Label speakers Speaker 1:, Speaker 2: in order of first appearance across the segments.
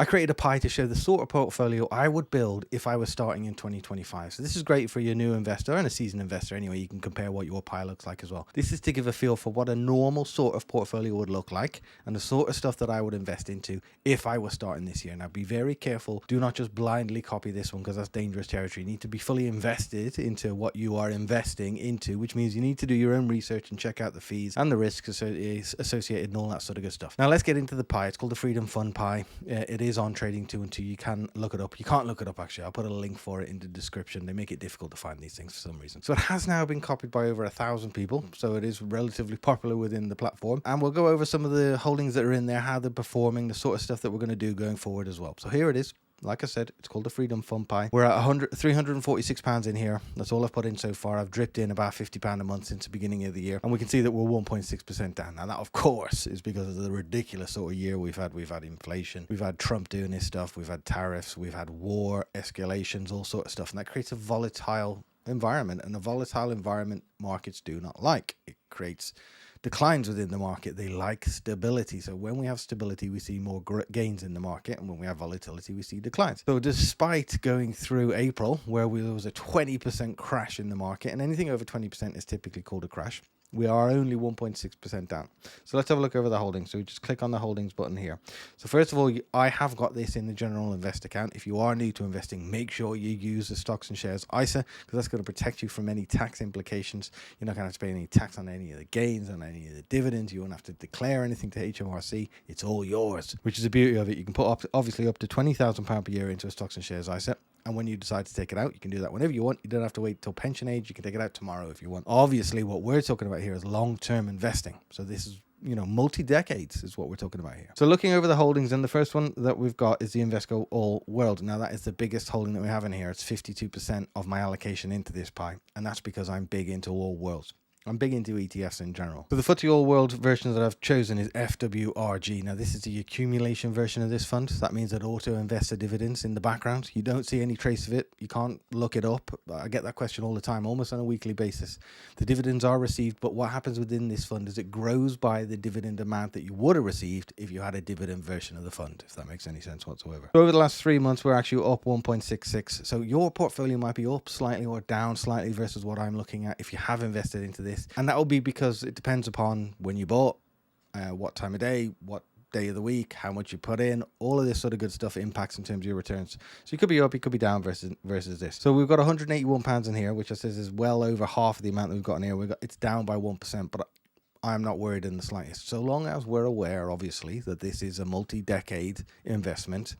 Speaker 1: I created a pie to show the sort of portfolio I would build if I was starting in 2025. So this is great for your new investor and a seasoned investor anyway. You can compare what your pie looks like as well. This is to give a feel for what a normal sort of portfolio would look like and the sort of stuff that I would invest into if I was starting this year. Now be very careful. Do not just blindly copy this one because that's dangerous territory. You need to be fully invested into what you are investing into, which means you need to do your own research and check out the fees and the risks associated and all that sort of good stuff. Now let's get into the pie. It's called the Freedom Fund Pie. It is on Trading 2 and 2. You can look it up. You can't look it up actually. I'll put a link for it in the description. They make it difficult to find these things for some reason. So it has now been copied by over 1,000 people. So it is relatively popular within the platform. And we'll go over some of the holdings that are in there, how they're performing, the sort of stuff that we're going to do going forward as well. So here it is. Like I said, it's called the Freedom Fund Pie. We're at £346 in here. That's all I've put in so far. I've dripped in about £50 a month since the beginning of the year. And we can see that we're 1.6% down. Now, that, of course, is because of the ridiculous sort of year we've had. We've had inflation. We've had Trump doing his stuff. We've had tariffs. We've had war, escalations, all sort of stuff. And that creates a volatile environment. And a volatile environment markets do not like. It creates declines within the market. They like stability. So when we have stability, we see more gains in the market, and when we have volatility, we see declines. So despite going through April, where there was a 20% crash in the market, and anything over 20% is typically called a crash, we are only 1.6% down. So let's have a look over the holdings. So we just click on the holdings button here. So first of all, I have got this in the general invest account. If you are new to investing, make sure you use the stocks and shares ISA, because that's going to protect you from any tax implications. You're not going to have to pay any tax on any of the gains, on any of the dividends. You won't have to declare anything to HMRC. It's all yours, which is the beauty of it. You can put obviously up to £20,000 per year into a stocks and shares ISA. And when you decide to take it out, you can do that whenever you want. You don't have to wait till pension age. You can take it out tomorrow if you want. Obviously, what we're talking about here is long-term investing. So this is, multi-decades is what we're talking about here. So looking over the holdings, and the first one that we've got is the Invesco All World. Now, that is the biggest holding that we have in here. It's 52% of my allocation into this pie. And that's because I'm big into all worlds. I'm big into ETFs in general. So the FTSE All World version that I've chosen is FWRG. Now this is the accumulation version of this fund. That means it auto invests the dividends in the background. You don't see any trace of it. You can't look it up. I get that question all the time, almost on a weekly basis. The dividends are received, but what happens within this fund is it grows by the dividend amount that you would have received if you had a dividend version of the fund, if that makes any sense whatsoever. So over the last 3 months, we're actually up 1.66. So your portfolio might be up slightly or down slightly versus what I'm looking at if you have invested into this. And that will be because it depends upon when you bought, what time of day, what day of the week, how much you put in. All of this sort of good stuff impacts in terms of your returns. So you could be up, you could be down versus this. So we've got £181 in here, which I says is well over half of the amount that we've got in here. It's down by 1%, but I'm not worried in the slightest. So long as we're aware, obviously, that this is a multi-decade investment,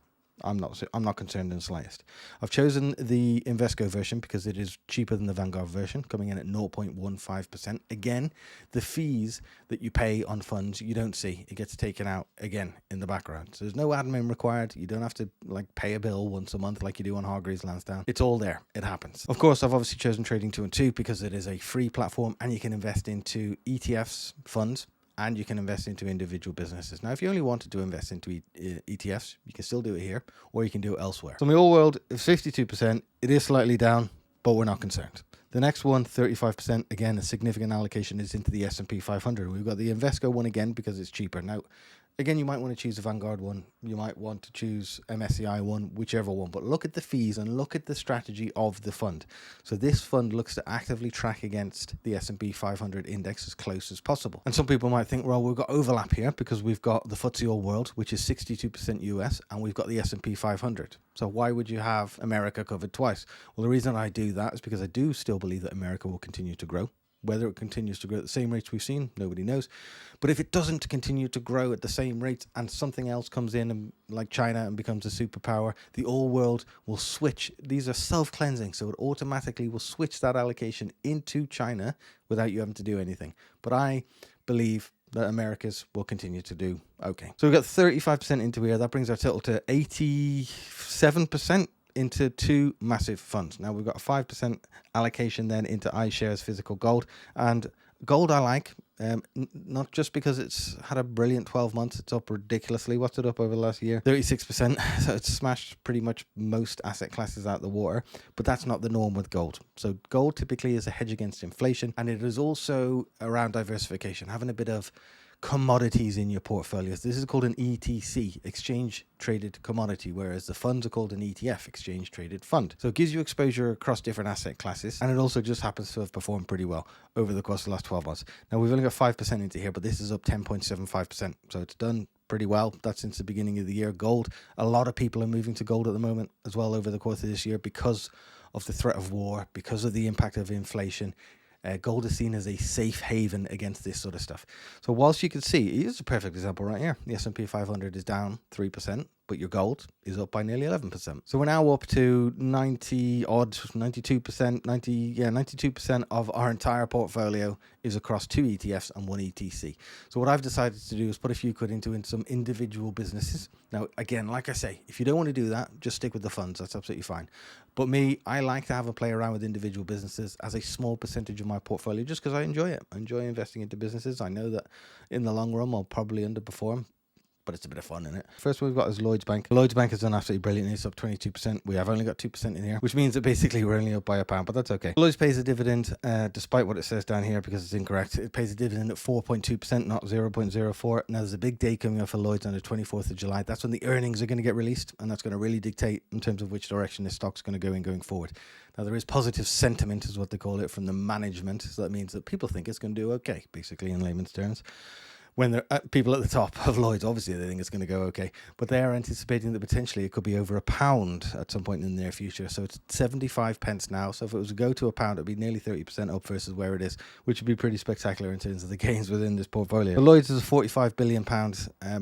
Speaker 1: I'm not concerned in the slightest. I've chosen the Invesco version because it is cheaper than the Vanguard version, coming in at 0.15%. Again, the fees that you pay on funds, you don't see. It gets taken out again in the background. So there's no admin required. You don't have to pay a bill once a month like you do on Hargreaves Lansdowne. It's all there. It happens. Of course, I've obviously chosen Trading 2 and 2 because it is a free platform and you can invest into ETFs, funds, and you can invest into individual businesses. Now, if you only wanted to invest into ETFs, you can still do it here, or you can do it elsewhere. So my All World is 52%. It is slightly down, but we're not concerned. The next one, 35%, again, a significant allocation is into the S&P 500. We've got the Invesco one again because it's cheaper. Now, again, you might want to choose the Vanguard one. You might want to choose MSCI one, whichever one. But look at the fees and look at the strategy of the fund. So this fund looks to actively track against the S&P 500 index as close as possible. And some people might think, well, we've got overlap here because we've got the FTSE All World, which is 62% US, and we've got the S&P 500. So why would you have America covered twice? Well, the reason I do that is because I do still believe that America will continue to grow. Whether it continues to grow at the same rates we've seen, nobody knows. But if it doesn't continue to grow at the same rates and something else comes in and, like China and becomes a superpower, the All World will switch. These are self-cleansing, so it automatically will switch that allocation into China without you having to do anything. But I believe that Americas will continue to do okay. So we've got 35% into here. That brings our total to 87%. Into two massive funds. Now we've got a 5% allocation then into iShares Physical Gold, and gold I like, not just because it's had a brilliant 12 months. It's up ridiculously. What's it up over the last year? 36%. So it's smashed pretty much most asset classes out the water, but that's not the norm with gold. So gold typically is a hedge against inflation, and it is also around diversification, having a bit of commodities in your portfolios. This is called an ETC, exchange traded commodity, whereas the funds are called an ETF, exchange traded fund. So it gives you exposure across different asset classes, and it also just happens to have performed pretty well over the course of the last 12 months. Now we've only got 5% into here, but this is up 10.75%. So it's done pretty well. That's since the beginning of the year. Gold, a lot of people are moving to gold at the moment as well over the course of this year because of the threat of war, because of the impact of inflation. Gold is seen as a safe haven against this sort of stuff. So whilst you can see, here's a perfect example right here. The S&P 500 is down 3%, but your gold is up by nearly 11%. So we're now up to 92% of our entire portfolio is across 2 ETFs and 1 ETC. So what I've decided to do is put a few quid into some individual businesses. Now, again, like I say, if you don't want to do that, just stick with the funds. That's absolutely fine. But me, I like to have a play around with individual businesses as a small percentage of my portfolio just because I enjoy it. I enjoy investing into businesses. I know that in the long run, I'll probably underperform, but it's a bit of fun in it. First one we've got is Lloyds Bank. Lloyds Bank has done absolutely brilliant. It's up 22%. We have only got 2% in here, which means that basically we're only up by £1, but that's okay. Lloyds pays a dividend, despite what it says down here because it's incorrect. It pays a dividend at 4.2%, not 0.04. Now there's a big day coming up for Lloyds on the 24th of July. That's when the earnings are going to get released, and that's going to really dictate in terms of which direction this stock's going to go in going forward. Now there is positive sentiment, is what they call it, from the management. So that means that people think it's going to do okay, basically in layman's terms. When the people at the top of Lloyds, obviously they think it's going to go okay, but they are anticipating that potentially it could be over £1 at some point in the near future. So it's 75 pence now. So if it was to go to £1, it'd be nearly 30% up versus where it is, which would be pretty spectacular in terms of the gains within this portfolio. But Lloyds is a £45 billion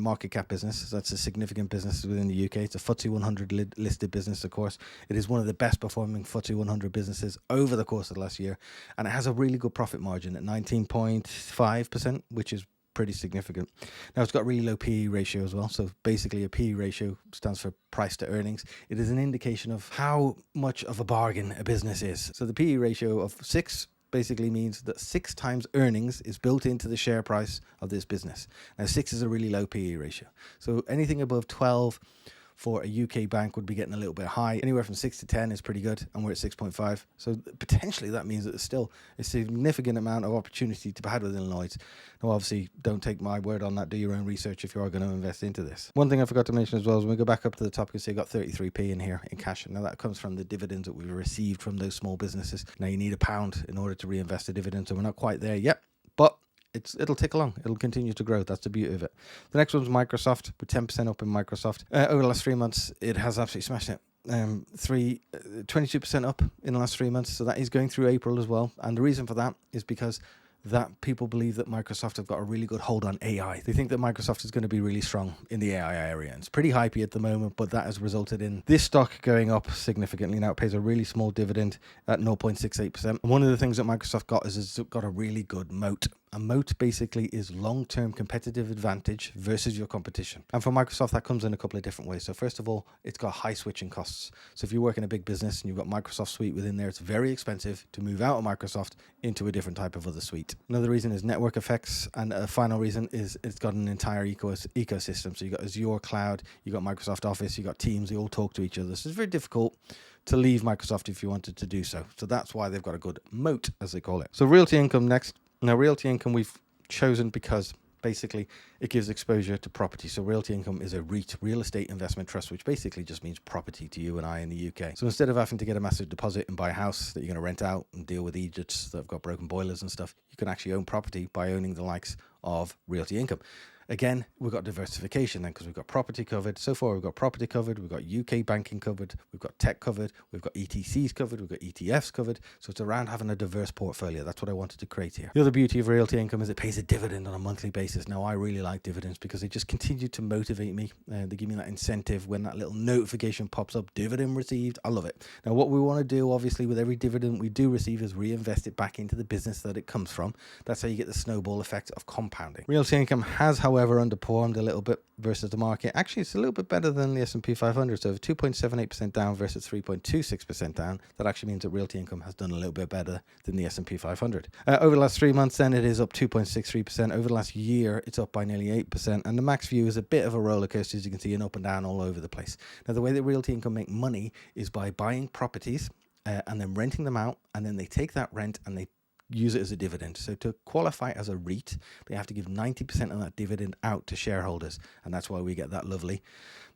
Speaker 1: market cap business. So that's a significant business within the UK. It's a FTSE 100 listed business, of course. It is one of the best performing FTSE 100 businesses over the course of the last year, and it has a really good profit margin at 19.5%, which is pretty significant. Now it's got a really low PE ratio as well. So basically a PE ratio stands for price to earnings. It is an indication of how much of a bargain a business is. So the PE ratio of 6 basically means that 6 times earnings is built into the share price of this business. Now 6 is a really low PE ratio. So anything above 12 for a UK bank would be getting a little bit high. Anywhere from 6 to 10 is pretty good, and we're at 6.5. So potentially that means that there's still a significant amount of opportunity to be had within Lloyds. Now, obviously, don't take my word on that. Do your own research if you are going to invest into this. One thing I forgot to mention as well is when we go back up to the top, you can see I got 33p in here in cash. Now, that comes from the dividends that we've received from those small businesses. Now, you need £1 in order to reinvest the dividend, so we're not quite there yet, but it'll tick along. It'll continue to grow. That's the beauty of it. The next one's Microsoft. We're 10% up in Microsoft. Over the last 3 months, it has absolutely smashed it. 22% up in the last 3 months. So that is going through April as well. And the reason for that is because that people believe that Microsoft have got a really good hold on AI. They think that Microsoft is going to be really strong in the AI area. And it's pretty hypey at the moment, but that has resulted in this stock going up significantly. Now it pays a really small dividend at 0.68%. And one of the things that Microsoft got is it's got a really good moat. A moat basically is long-term competitive advantage versus your competition. And for Microsoft, that comes in a couple of different ways. So first of all, it's got high switching costs. So if you work in a big business and you've got Microsoft Suite within there, it's very expensive to move out of Microsoft into a different type of other suite. Another reason is network effects. And a final reason is it's got an entire ecosystem. So you've got Azure Cloud, you've got Microsoft Office, you've got Teams, they all talk to each other. So it's very difficult to leave Microsoft if you wanted to do so. So that's why they've got a good moat, as they call it. So realty income next. Now, realty income we've chosen because basically it gives exposure to property. So realty income is a REIT, real estate investment trust, which basically just means property to you and I in the UK. So instead of having to get a massive deposit and buy a house that you're going to rent out and deal with idiots that have got broken boilers and stuff, you can actually own property by owning the likes of realty income. Again, we've got diversification then because we've got property covered. So far, we've got property covered, we've got UK banking covered, we've got tech covered, we've got ETCs covered, we've got ETFs covered. So it's around having a diverse portfolio. That's what I wanted to create here. The other beauty of realty income is it pays a dividend on a monthly basis. Now, I really like dividends because they just continue to motivate me. They give me that incentive when that little notification pops up, dividend received. I love it. Now, what we want to do, obviously, with every dividend we do receive is reinvest it back into the business that it comes from. That's how you get the snowball effect of compounding. Realty income has, however, underperformed a little bit versus the market. Actually, it's a little bit better than the S&P 500. So 2.78% down versus 3.26% down. That actually means that realty income has done a little bit better than the S&P 500. Over the last 3 months, then it is up 2.63%. Over the last year, it's up by nearly 8%. And the max view is a bit of a roller coaster, as you can see, and up and down all over the place. Now, the way that realty income make money is by buying properties and then renting them out. And then they take that rent and they use it as a dividend. So to qualify as a REIT, they have to give 90% of that dividend out to shareholders. And that's why we get that lovely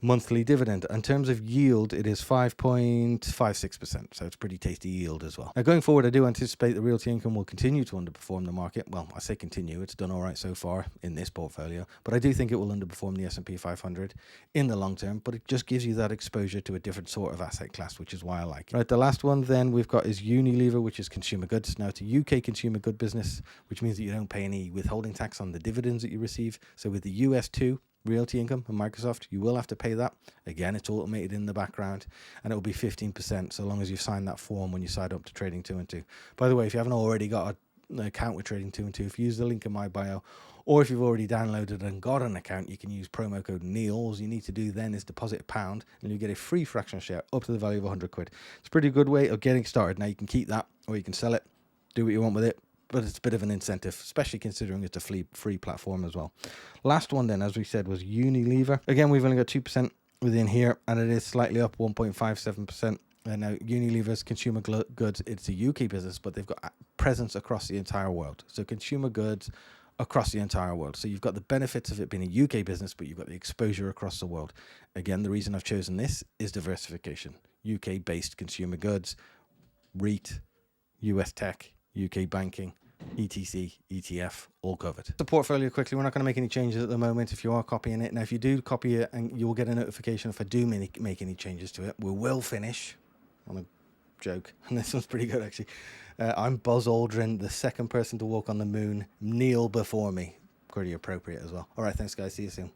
Speaker 1: monthly dividend. In terms of yield, it is 5.56%. So it's pretty tasty yield as well. Now going forward, I do anticipate the realty income will continue to underperform the market. Well, I say continue. It's done all right so far in this portfolio, but I do think it will underperform the S&P 500 in the long term, but it just gives you that exposure to a different sort of asset class, which is why I like it. Right, the last one then we've got is Unilever, which is consumer goods. Now it's a UK consumer good business, which means that you don't pay any withholding tax on the dividends that you receive. So with the US2 realty income and Microsoft, you will have to pay that. Again, it's automated in the background, and it will be 15% so long as you've signed that form when you sign up to Trading 2 and 2. By the way, if you haven't already got an account with Trading 2 and 2, if you use the link in my bio, or if you've already downloaded and got an account, you can use promo code NEIL. All you need to do then is deposit £1 and you get a free fractional share up to the value of 100 quid. It's a pretty good way of getting started. Now you can keep that or you can sell it, do what you want with it, but it's a bit of an incentive, especially considering it's a free platform as well. Last one then, as we said, was Unilever. Again, we've only got 2% within here, and it is slightly up 1.57%. And now Unilever's consumer goods, it's a UK business, but they've got a presence across the entire world. So consumer goods across the entire world. So you've got the benefits of it being a UK business, but you've got the exposure across the world. Again, the reason I've chosen this is diversification. UK-based consumer goods, REIT, US tech, UK banking, ETC, ETF, all covered. The portfolio quickly, we're not going to make any changes at the moment if you are copying it. Now, if you do copy it, and you will get a notification if I do make any changes to it. We will finish on a joke, and this one's pretty good actually. I'm Buzz Aldrin, the second person to walk on the moon. Kneel before me. Pretty appropriate as well. All right, thanks guys. See you soon.